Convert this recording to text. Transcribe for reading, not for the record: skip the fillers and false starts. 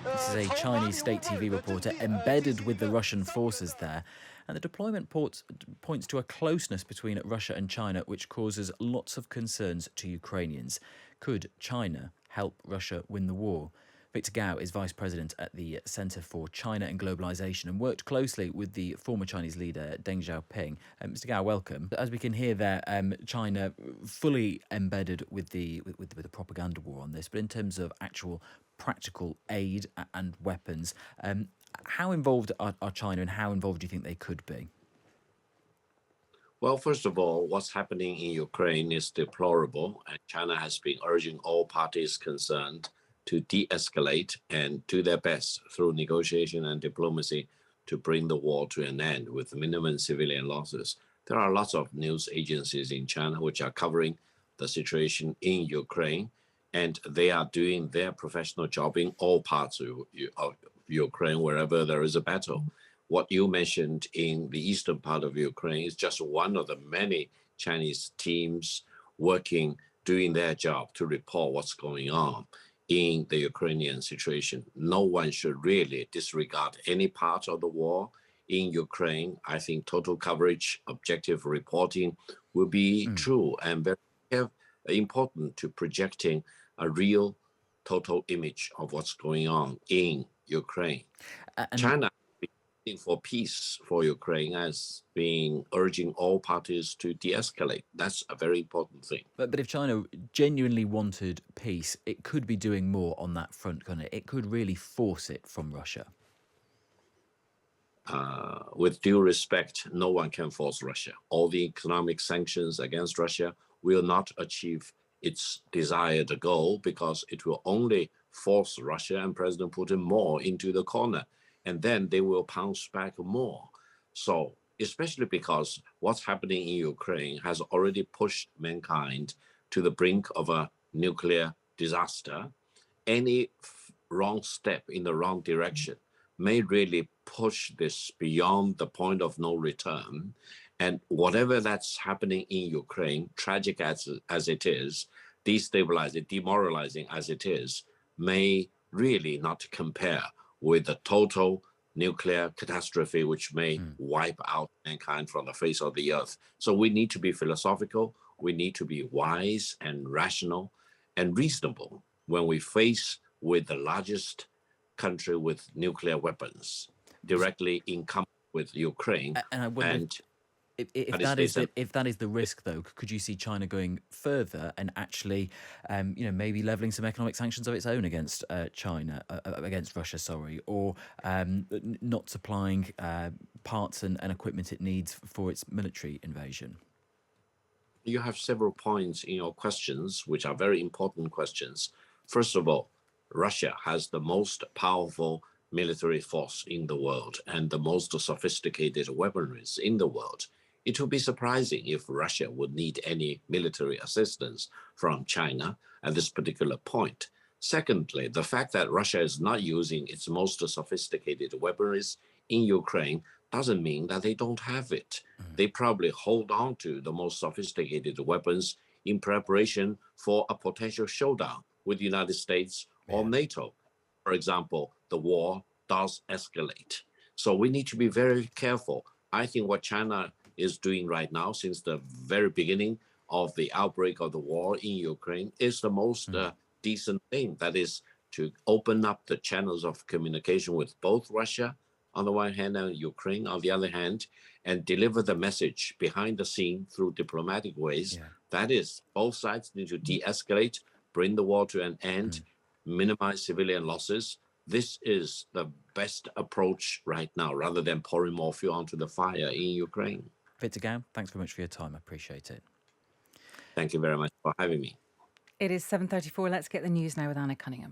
This is a Chinese state TV reporter embedded with the Russian forces there. And the deployment points to a closeness between Russia and China, which causes lots of concerns to Ukrainians. Could China help Russia win the war? Victor Gao is vice president at the Centre for China and Globalisation and worked closely with the former Chinese leader Deng Xiaoping. Mr. Gao, welcome. As we can hear there, China fully embedded with the propaganda war on this, but in terms of actual practical aid and weapons, how involved are China, and how involved do you think they could be? Well, first of all, what's happening in Ukraine is deplorable, and China has been urging all parties concerned to de-escalate and do their best through negotiation and diplomacy to bring the war to an end with minimum civilian losses. There are lots of news agencies in China which are covering the situation in Ukraine, and they are doing their professional job in all parts of Ukraine, wherever there is a battle. What you mentioned in the eastern part of Ukraine is just one of the many Chinese teams working, doing their job to report what's going on in the Ukrainian situation. No one should really disregard any part of the war in Ukraine. I think total coverage, objective reporting will be true and very important to projecting a real total image of what's going on in Ukraine. China for peace for Ukraine has been urging all parties to de-escalate. That's a very important thing. But if China genuinely wanted peace, it could be doing more on that front, couldn't it? It could really force it from Russia. With due respect, no one can force Russia. All the economic sanctions against Russia will not achieve its desired goal, because it will only force Russia and President Putin more into the corner, and then they will pounce back more. So, especially because what's happening in Ukraine has already pushed mankind to the brink of a nuclear disaster, any wrong step in the wrong direction may really push this beyond the point of no return. And whatever that's happening in Ukraine, tragic as it is, destabilizing, demoralizing as it is, may really not compare with the total nuclear catastrophe which may wipe out mankind from the face of the earth. So we need to be philosophical, we need to be wise and rational and reasonable when we face with the largest country with nuclear weapons directly in conflict with Ukraine. And I wonder if that is the risk, though, could you see China going further and actually, maybe levelling some economic sanctions of its own against against Russia, or not supplying parts and equipment it needs for its military invasion? You have several points in your questions, which are very important questions. First of all, Russia has the most powerful military force in the world and the most sophisticated weaponries in the world. It would be surprising if Russia would need any military assistance from China at this particular point. Secondly, the fact that Russia is not using its most sophisticated weaponries in Ukraine doesn't mean that they don't have it. They probably hold on to the most sophisticated weapons in preparation for a potential showdown with the United States or NATO. For example, the war does escalate. So we need to be very careful. I think what China is doing right now, since the very beginning of the outbreak of the war in Ukraine, is the most decent thing. That is to open up the channels of communication with both Russia on the one hand and Ukraine on the other hand, and deliver the message behind the scene through diplomatic ways. That is, both sides need to de-escalate, bring the war to an end, minimize civilian losses. This is the best approach right now, rather than pouring more fuel onto the fire in Ukraine. Victor Gao, thanks very much for your time. I appreciate it. Thank you very much for having me. It is 7:34. Let's get the news now with Anna Cunningham.